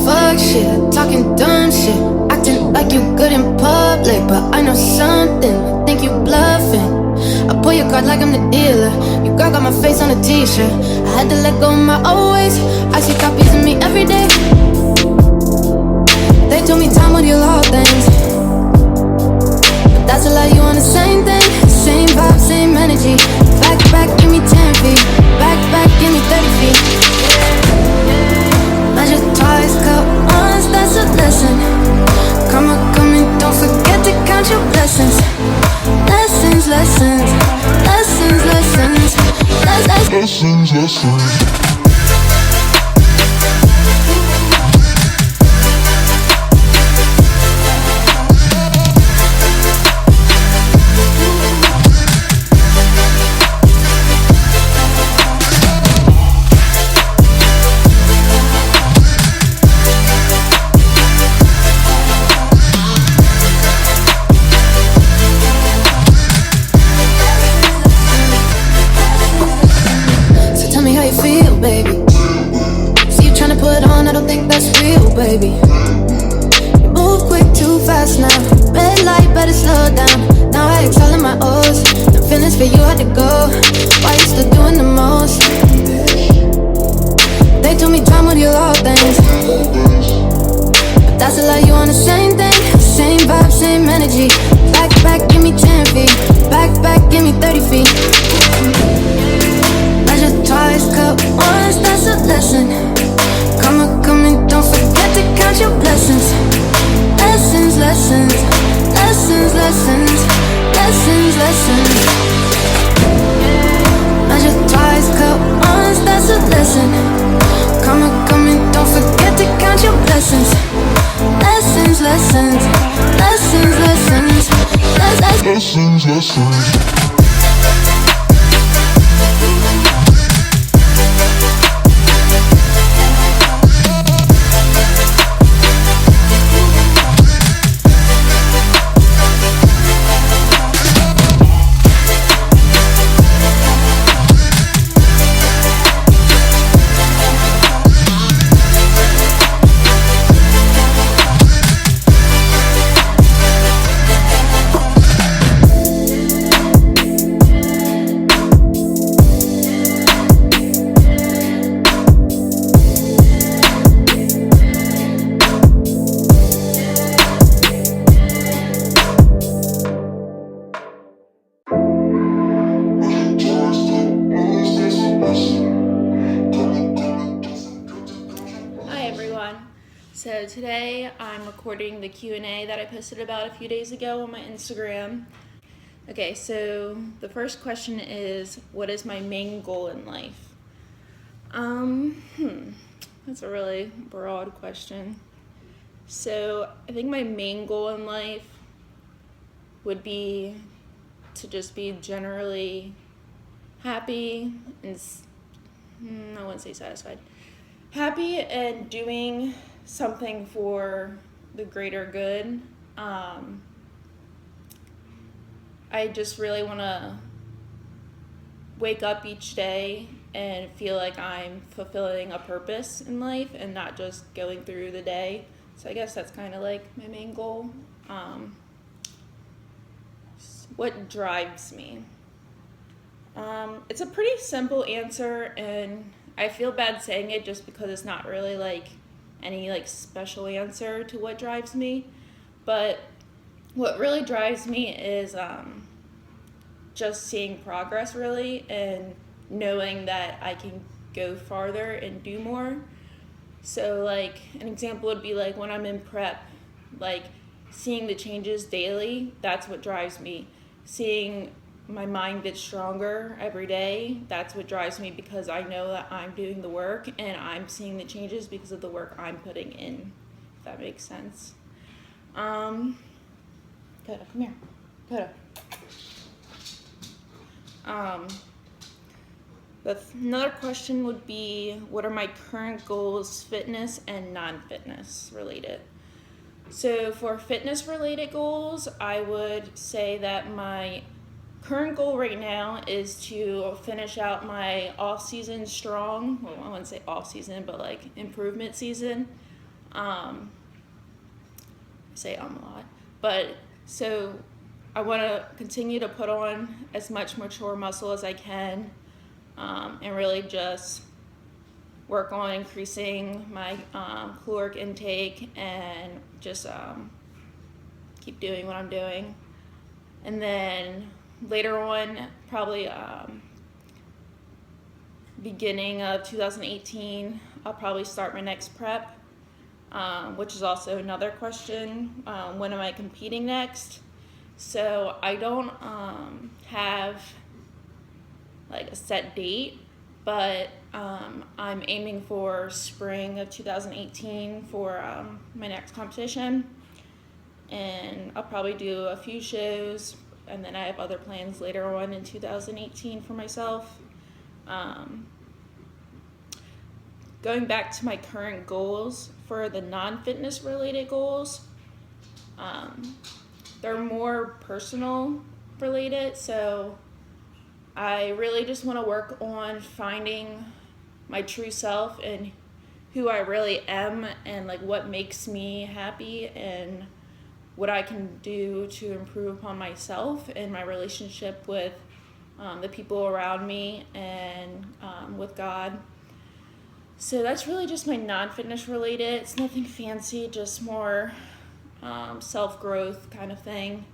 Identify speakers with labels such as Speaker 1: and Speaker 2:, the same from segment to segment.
Speaker 1: fuck shit, talking dumb shit, acting like you good in public, but I know something, I think you bluffing. I pull your card like I'm the dealer. Your girl got my face on a t-shirt. I had to let go of my old ways. I see copies of me every day. They told me time would heal all things, but that's a lie, you on the same thing. Same vibe, same energy. Back to back, give me 10 feet. Back to back, give me 30 feet. Measure twice, cut once, that's a lesson. Karma coming, don't forget to count your blessings. Lessons, lessons, lessons, lessons, lessons, lessons. Baby, you move quick, too fast now. Red light, better slow down. Now I exhale in my O's. The feelings for you had to go. Why you still doing the most? They told me time would heal all things, but that's a lie, you on the same thing. Same vibe, same energy. Back to back, give me 10 feet. Back to back, give me 30 feet. Measure twice, cut once, that's a lesson. Karma coming, don't forget to count your blessings. Lessons, lessons, lessons, lessons, lessons, lessons. Measure twice, cut once, that's a lesson. Karma coming, don't forget to count your blessings. Lessons, lessons, lessons, lessons, lessons, lessons.
Speaker 2: So today I'm recording the Q&A that I posted about a few days ago on my Instagram. Okay, so the first question is, what is my main goal in life? That's a really broad question. So I think my main goal in life would be to just be generally happy and, I wouldn't say satisfied, happy and doing something for the greater good. I just really want to wake up each day and feel like I'm fulfilling a purpose in life and not just going through the day. So I guess that's kind of like my main goal. What drives me? It's a pretty simple answer, and I feel bad saying it just because it's not really like any like special answer to what drives me. But what really drives me is just seeing progress, really, and knowing that I can go farther and do more. So like an example would be like when I'm in prep, like seeing the changes daily, that's what drives me. Seeing my mind get stronger every day, that's what drives me, because I know that I'm doing the work and I'm seeing the changes because of the work I'm putting in, if that makes sense. Coda, come here. Coda. Another question would be, what are my current goals, fitness and non-fitness related? So for fitness related goals, I would say that my current goal right now is to finish out my off season strong. Well, I wouldn't say off season, but like improvement season. I say a lot, but so I want to continue to put on as much mature muscle as I can, and really just work on increasing my caloric intake and just keep doing what I'm doing. And then later on, probably beginning of 2018, I'll probably start my next prep, which is also another question. When am I competing next? So I don't have like a set date, but I'm aiming for spring of 2018 for my next competition. And I'll probably do a few shows, and then I have other plans later on in 2018 for myself. Going back to my current goals for the non-fitness related goals, they're more personal related, so I really just want to work on finding my true self and who I really am, and like what makes me happy, and what I can do to improve upon myself and my relationship with the people around me and with God. So that's really just my non-fitness related. It's nothing fancy, just more self-growth kind of thing.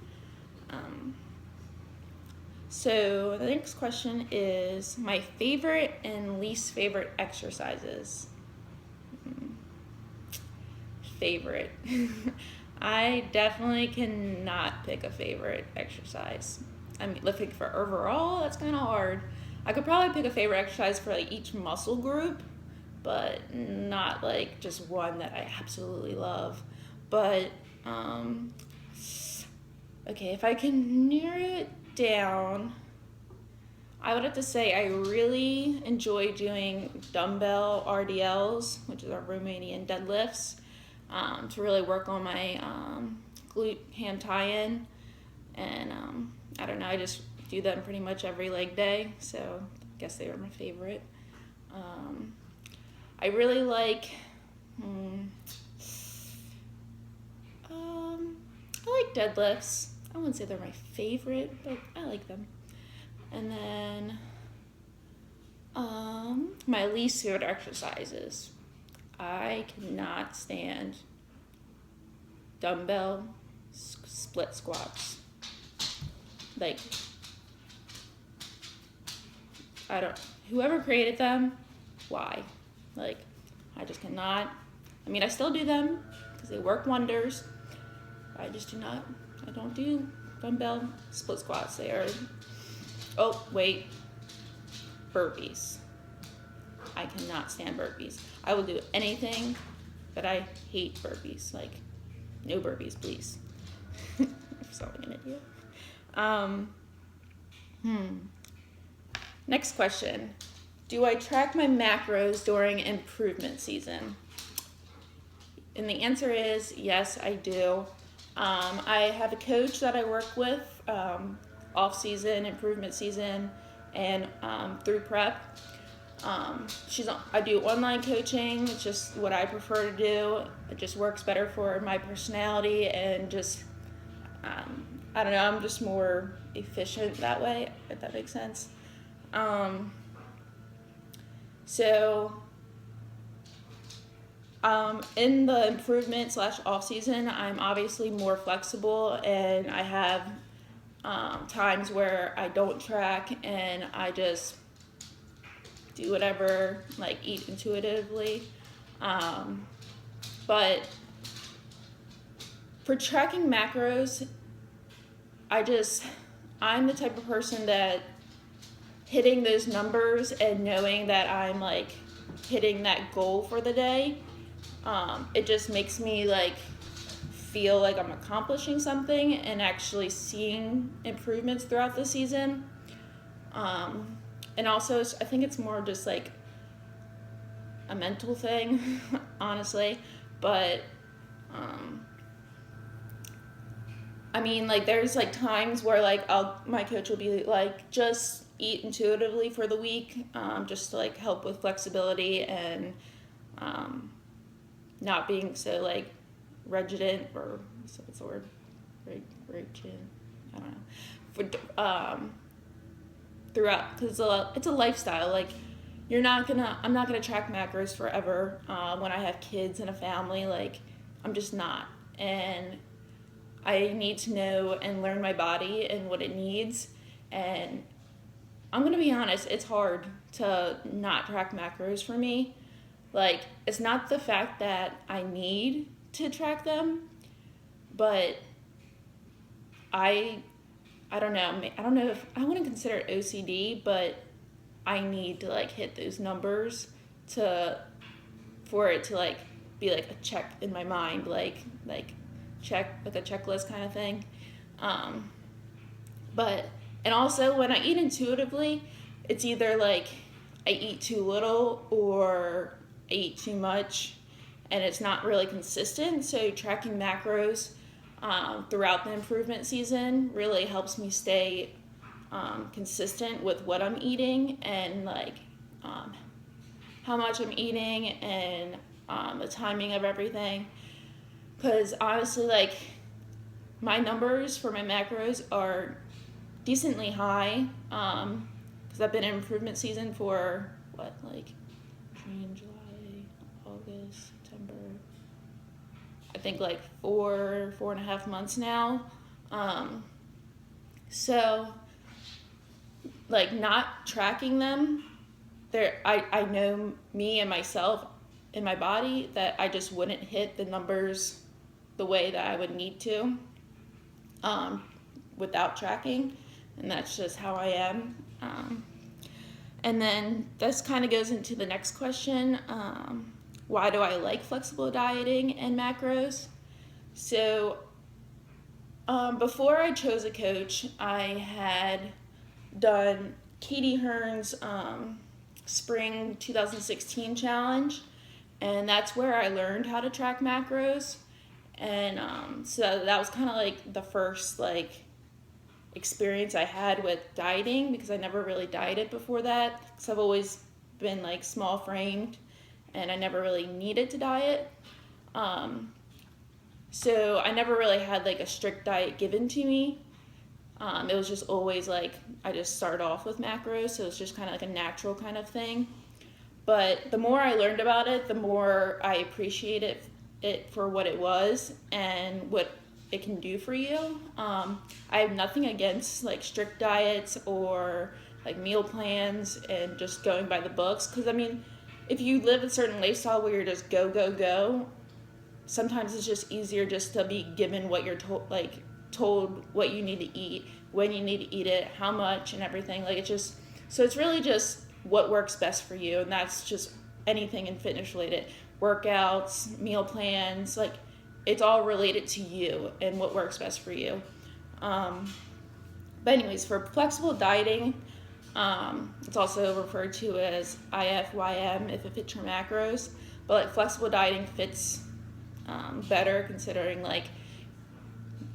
Speaker 2: So the next question is my favorite and least favorite exercises. Favorite. I definitely cannot pick a favorite exercise. I mean, lifting for overall, that's kind of hard. I could probably pick a favorite exercise for like each muscle group, but not like just one that I absolutely love. But okay, if I can narrow it down, I would have to say I really enjoy doing dumbbell RDLs, which is our Romanian deadlifts, to really work on my glute ham tie-in. And I don't know, I just do them pretty much every leg day, so I guess they were my favorite. I really like, I like deadlifts. I wouldn't say they're my favorite, but I like them. And then my least favorite exercises. I cannot stand dumbbell split squats. Like, whoever created them, why? Like, I just cannot. I mean, I still do them because they work wonders. I don't do dumbbell split squats. Burpees. I cannot stand burpees. I will do anything, but I hate burpees. Like, no burpees, please. I'm sounding an idiot. Next question. Do I track my macros during improvement season? And the answer is yes, I do. I have a coach that I work with off season, improvement season, and through prep. I do online coaching. It's just what I prefer to do. It just works better for my personality, and just I don't know, I'm just more efficient that way, if that makes sense. In the improvement / off season, I'm obviously more flexible, and I have times where I don't track and I just do whatever, like eat intuitively. But for tracking macros, I'm the type of person that hitting those numbers and knowing that I'm like hitting that goal for the day, it just makes me like feel like I'm accomplishing something and actually seeing improvements throughout the season. And also, I think it's more just like a mental thing, honestly. But I mean, like, there's like times where like my coach will be like, just eat intuitively for the week, just to like help with flexibility and not being so like rigid or what's the word, rigid, I don't know, throughout, because it's a lifestyle. Like I'm not gonna track macros forever. When I have kids and a family, like I'm just not, and I need to know and learn my body and what it needs. And I'm gonna be honest, it's hard to not track macros for me. Like, it's not the fact that I need to track them, but I I don't know. I don't know if I wouldn't consider it OCD, but I need to like hit those numbers to for it to like be like a check in my mind, like check, like a checklist kind of thing. Um, but and also when I eat intuitively, it's either like I eat too little or I eat too much, and it's not really consistent. So tracking macros throughout the improvement season really helps me stay consistent with what I'm eating and like um, how much I'm eating and the timing of everything. Because honestly, like my numbers for my macros are decently high because I've been in improvement season for what, like June, July, August, September. I think like 4.5 months now. So like not tracking them, I know me and myself in my body that I just wouldn't hit the numbers the way that I would need to um, without tracking, and that's just how I am. And then this kind of goes into the next question. Why do I like flexible dieting and macros? So before I chose a coach, I had done Katie Hearn's spring 2016 challenge, and that's where I learned how to track macros. And so that was kind of like the first like experience I had with dieting, because I never really dieted before that, because I've always been like small framed and I never really needed to diet. So I never really had like a strict diet given to me. It was just always like I just started off with macros, so it's just kind of like a natural kind of thing. But the more I learned about it, the more I appreciated it for what it was and what it can do for you. I have nothing against like strict diets or like meal plans and just going by the books, because I mean, if you live a certain lifestyle where you're just go go go, sometimes it's just easier just to be given what you're told what you need to eat, when you need to eat it, how much, and everything. Like it's just, so it's really just what works best for you, and that's just anything in fitness related, workouts, meal plans, like it's all related to you and what works best for you. But anyways, for flexible dieting, it's also referred to as IFYM if it fits your macros, but like flexible dieting fits better, considering like,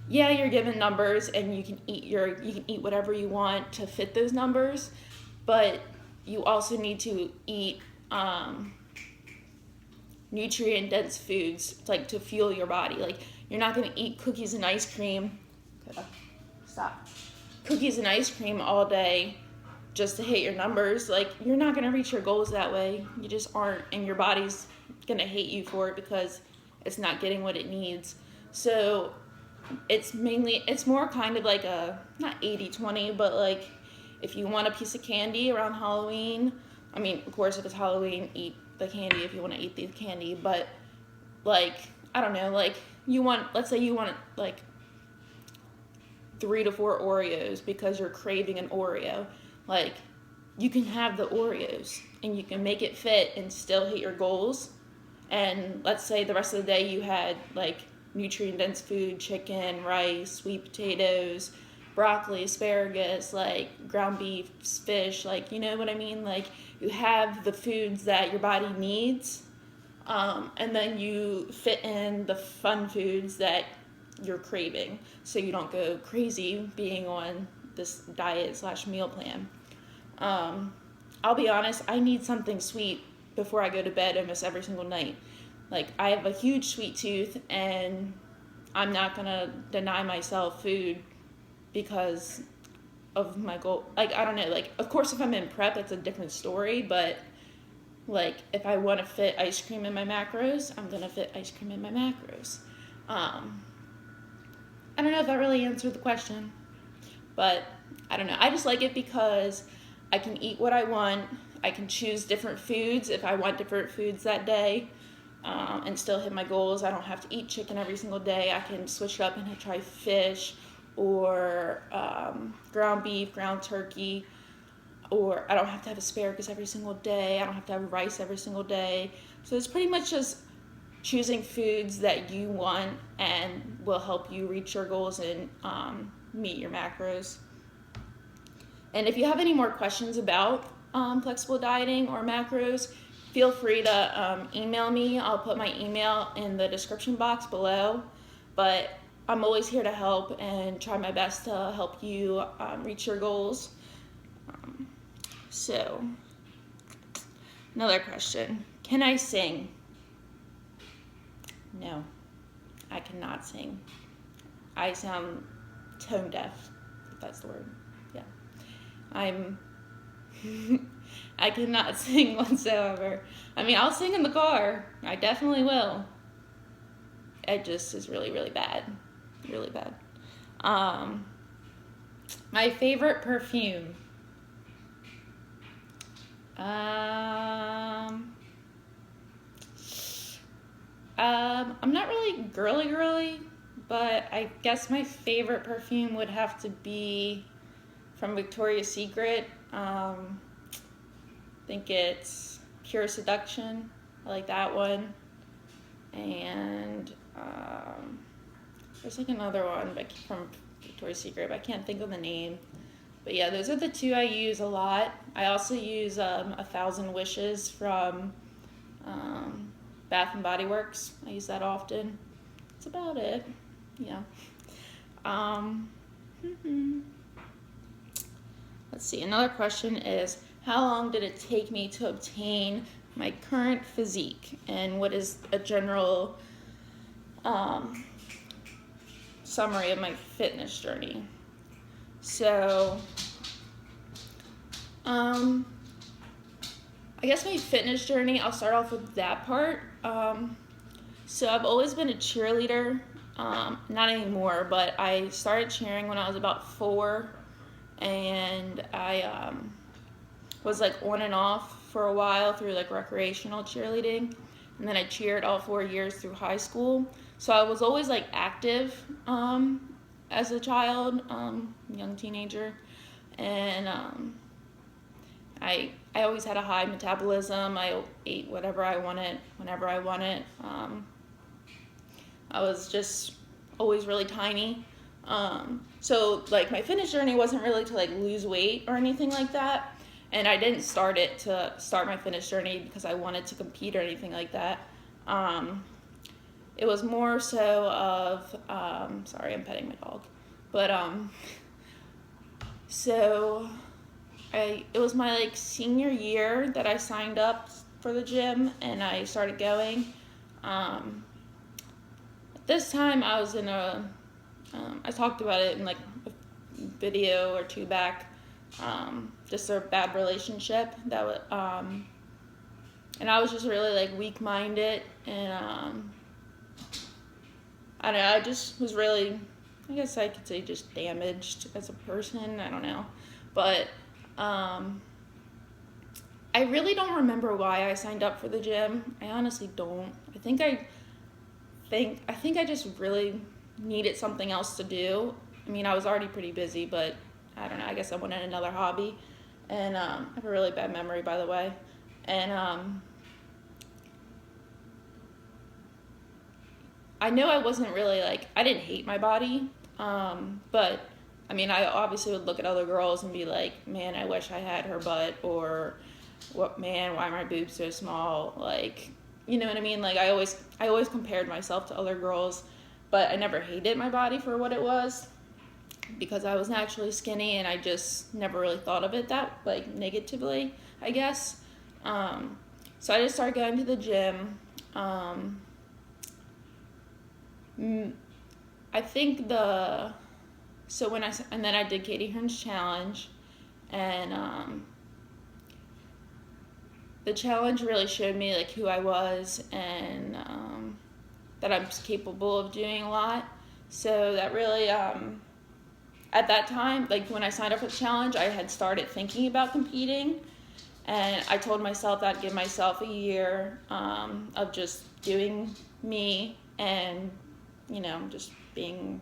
Speaker 2: yeah, you're given numbers and you can eat whatever you want to fit those numbers, but you also need to eat nutrient dense foods like to fuel your body. Like you're not going to eat cookies and ice cream. Stop. Cookies and ice cream all day just to hit your numbers. Like you're not going to reach your goals that way. You just aren't, and your body's going to hate you for it because it's not getting what it needs. So it's more kind of like a, not 80-20, but like if you want a piece of candy around Halloween, I mean, of course, if it's Halloween, eat the candy if you want to eat the candy, but like, I don't know, like let's say you want like 3 to 4 Oreos because you're craving an Oreo. Like you can have the Oreos and you can make it fit and still hit your goals. And let's say the rest of the day you had like nutrient dense food, chicken, rice, sweet potatoes, broccoli, asparagus, like ground beef, fish, like, you know what I mean? Like you have the foods that your body needs, and then you fit in the fun foods that you're craving, so you don't go crazy being on this diet / meal plan. I'll be honest, I need something sweet before I go to bed almost every single night. like, I have a huge sweet tooth, and I'm not gonna deny myself food because of my goal. Like, I don't know, like, of course, if I'm in prep, it's a different story, but, like, if I want to fit ice cream in my macros, I'm gonna fit ice cream in my macros. I don't know if that really answered the question, but I don't know. I just like it because I can eat what I want. I can choose different foods if I want different foods that day, and still hit my goals. I don't have to eat chicken every single day. I can switch it up and try fish or ground beef, ground turkey, or I don't have to have asparagus every single day. I don't have to have rice every single day. So it's pretty much just choosing foods that you want and will help you reach your goals and meet your macros. And if you have any more questions about flexible dieting or macros, feel free to email me. I'll put my email in the description box below. But I'm always here to help and try my best to help you reach your goals. So, another question. Can I sing? No, I cannot sing. I sound tone deaf, if that's the word. Yeah. I cannot sing whatsoever. I mean, I'll sing in the car. I definitely will. It just is really, really bad. Really bad. My favorite perfume. I'm not really girly, but I guess my favorite perfume would have to be from Victoria's Secret. I think it's Pure Seduction. I like that one. And there's like another one from Victoria's Secret, but I can't think of the name. But yeah, those are the two I use a lot. I also use 1,000 Wishes from Bath and Body Works. I use that often. That's about it. Yeah. Let's see. Another question is, how long did it take me to obtain my current physique? And what is a general summary of my fitness journey? So, I guess my fitness journey, I'll start off with that part. So I've always been a cheerleader, not anymore, but I started cheering when I was about 4, and I was like on and off for a while through like recreational cheerleading, and then I cheered all 4 years through high school. So I was always like active as a child, young teenager, and I always had a high metabolism. I ate whatever I wanted, whenever I wanted. I was just always really tiny. So like my fitness journey wasn't really to like lose weight or anything like that. And I didn't start my fitness journey because I wanted to compete or anything like that. It was more so of, sorry, I'm petting my dog. But, so it was my like senior year that I signed up for the gym and I started going. At this time I was in I talked about it in like a video or two back, just a bad relationship that was, and I was just really like weak-minded, and I don't know, I just was really, I guess I could say just damaged as a person, I don't know, but I really don't remember why I signed up for the gym. I honestly don't. I think I just really needed something else to do. I mean, I was already pretty busy, but I don't know, I guess I wanted another hobby. And I have a really bad memory, by the way. And I know I wasn't really like, I didn't hate my body, but I mean, I obviously would look at other girls and be like, man, I wish I had her butt, or what, man, why are my boobs so small? Like, you know what I mean? Like, I always compared myself to other girls, but I never hated my body for what it was, because I was naturally skinny, and I just never really thought of it that, like, negatively, I guess. So I just started going to the gym, I think and then I did Katie Hearn's challenge, and the challenge really showed me like who I was, and that I'm capable of doing a lot. So that really, at that time, like when I signed up for the challenge, I had started thinking about competing, and I told myself that I'd give myself a year of just doing me and, just being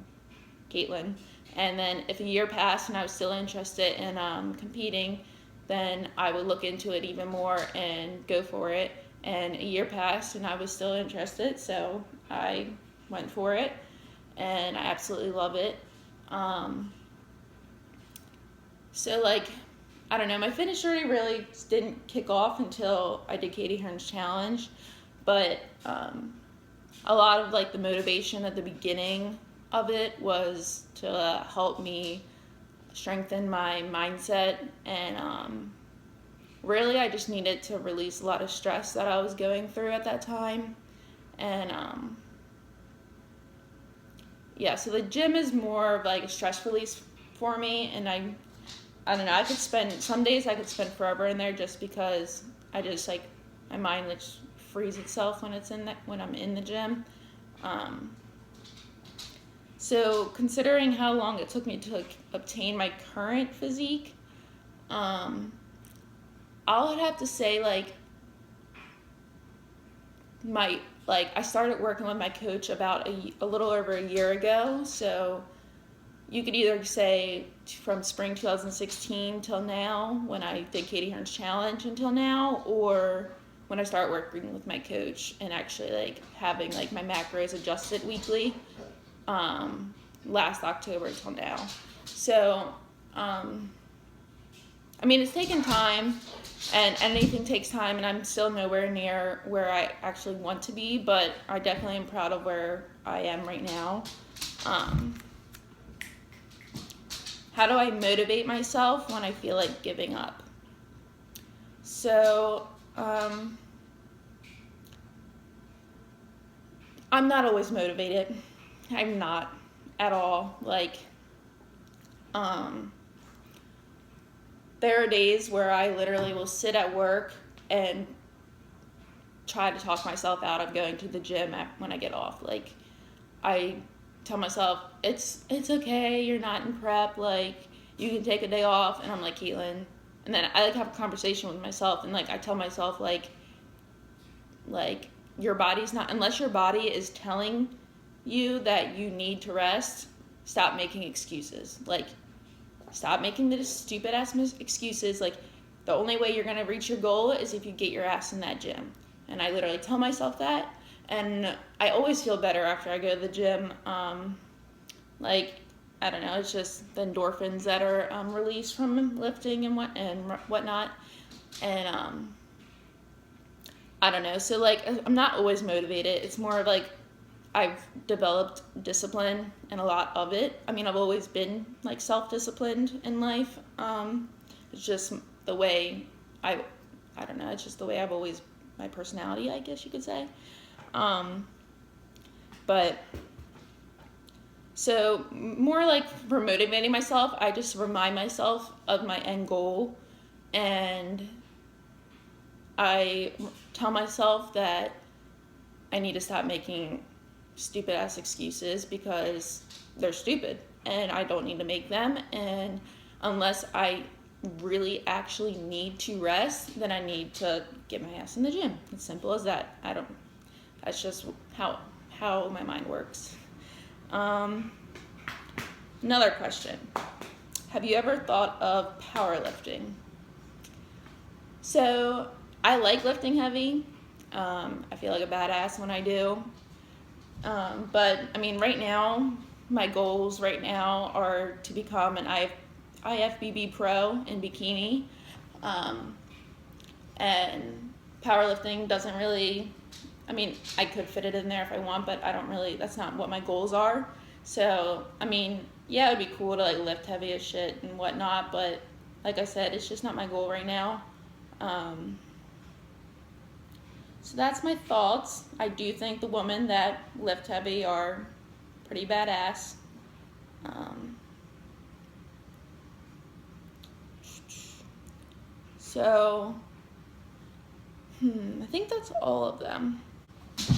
Speaker 2: Caitlin. And then if a year passed and I was still interested in competing, then I would look into it even more and go for it. And a year passed and I was still interested, so I went for it, and I absolutely love it. So like, I don't know, my fitness journey really didn't kick off until I did Katie Hearn's challenge, but a lot of like the motivation at the beginning of it was to help me strengthen my mindset, and really I just needed to release a lot of stress that I was going through at that time. And yeah, so the gym is more of like a stress release for me, and I don't know, some days I could spend forever in there just because I just like, my mind like frees itself when I'm in the gym. So considering how long it took me to obtain my current physique, I would have to say like I started working with my coach about a little over a year ago. So you could either say from spring 2016 till now, when I did Katie Hearn's challenge, until now, or when I started working with my coach and actually like having like my macros adjusted weekly, last October till now. So I mean, it's taken time, and anything takes time, and I'm still nowhere near where I actually want to be, but I definitely am proud of where I am right now. How do I motivate myself when I feel like giving up? So, I'm not always motivated. I'm not at all. Like, there are days where I literally will sit at work and try to talk myself out of going to the gym when I get off. Like, I tell myself, it's okay, you're not in prep, like, you can take a day off, and I'm like, Caitlin, and then I like have a conversation with myself, and like I tell myself like your body's not, unless your body is telling you that you need to rest, stop making excuses. Like, stop making the stupid ass excuses. Like, the only way you're gonna reach your goal is if you get your ass in that gym. And I literally tell myself that, and I always feel better after I go to the gym. Like, I don't know, it's just the endorphins that are released from lifting and whatnot. And I don't know. So like, I'm not always motivated. It's more of like, I've developed discipline and a lot of it. I mean, I've always been like self-disciplined in life. It's just the way I don't know, it's just the way I've always, my personality, I guess you could say. But so more like for motivating myself, I just remind myself of my end goal, and I tell myself that I need to stop making stupid ass excuses because they're stupid and I don't need to make them. And unless I really actually need to rest, then I need to get my ass in the gym. It's simple as that. That's just how my mind works. Another question. Have you ever thought of powerlifting? So I like lifting heavy. I feel like a badass when I do. But I mean, right now, my goals right now are to become an IFBB pro in bikini. And powerlifting doesn't really, I mean, I could fit it in there if I want, but that's not what my goals are. So, I mean, yeah, it would be cool to like lift heavy as shit and whatnot, but like I said, it's just not my goal right now. So that's my thoughts. I do think the women that lift heavy are pretty badass. So, I think that's all of them.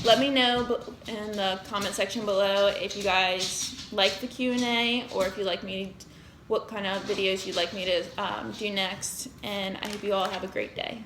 Speaker 2: Let me know in the comment section below if you guys like the Q&A or if you like me, what kind of videos you'd like me to do next. And I hope you all have a great day.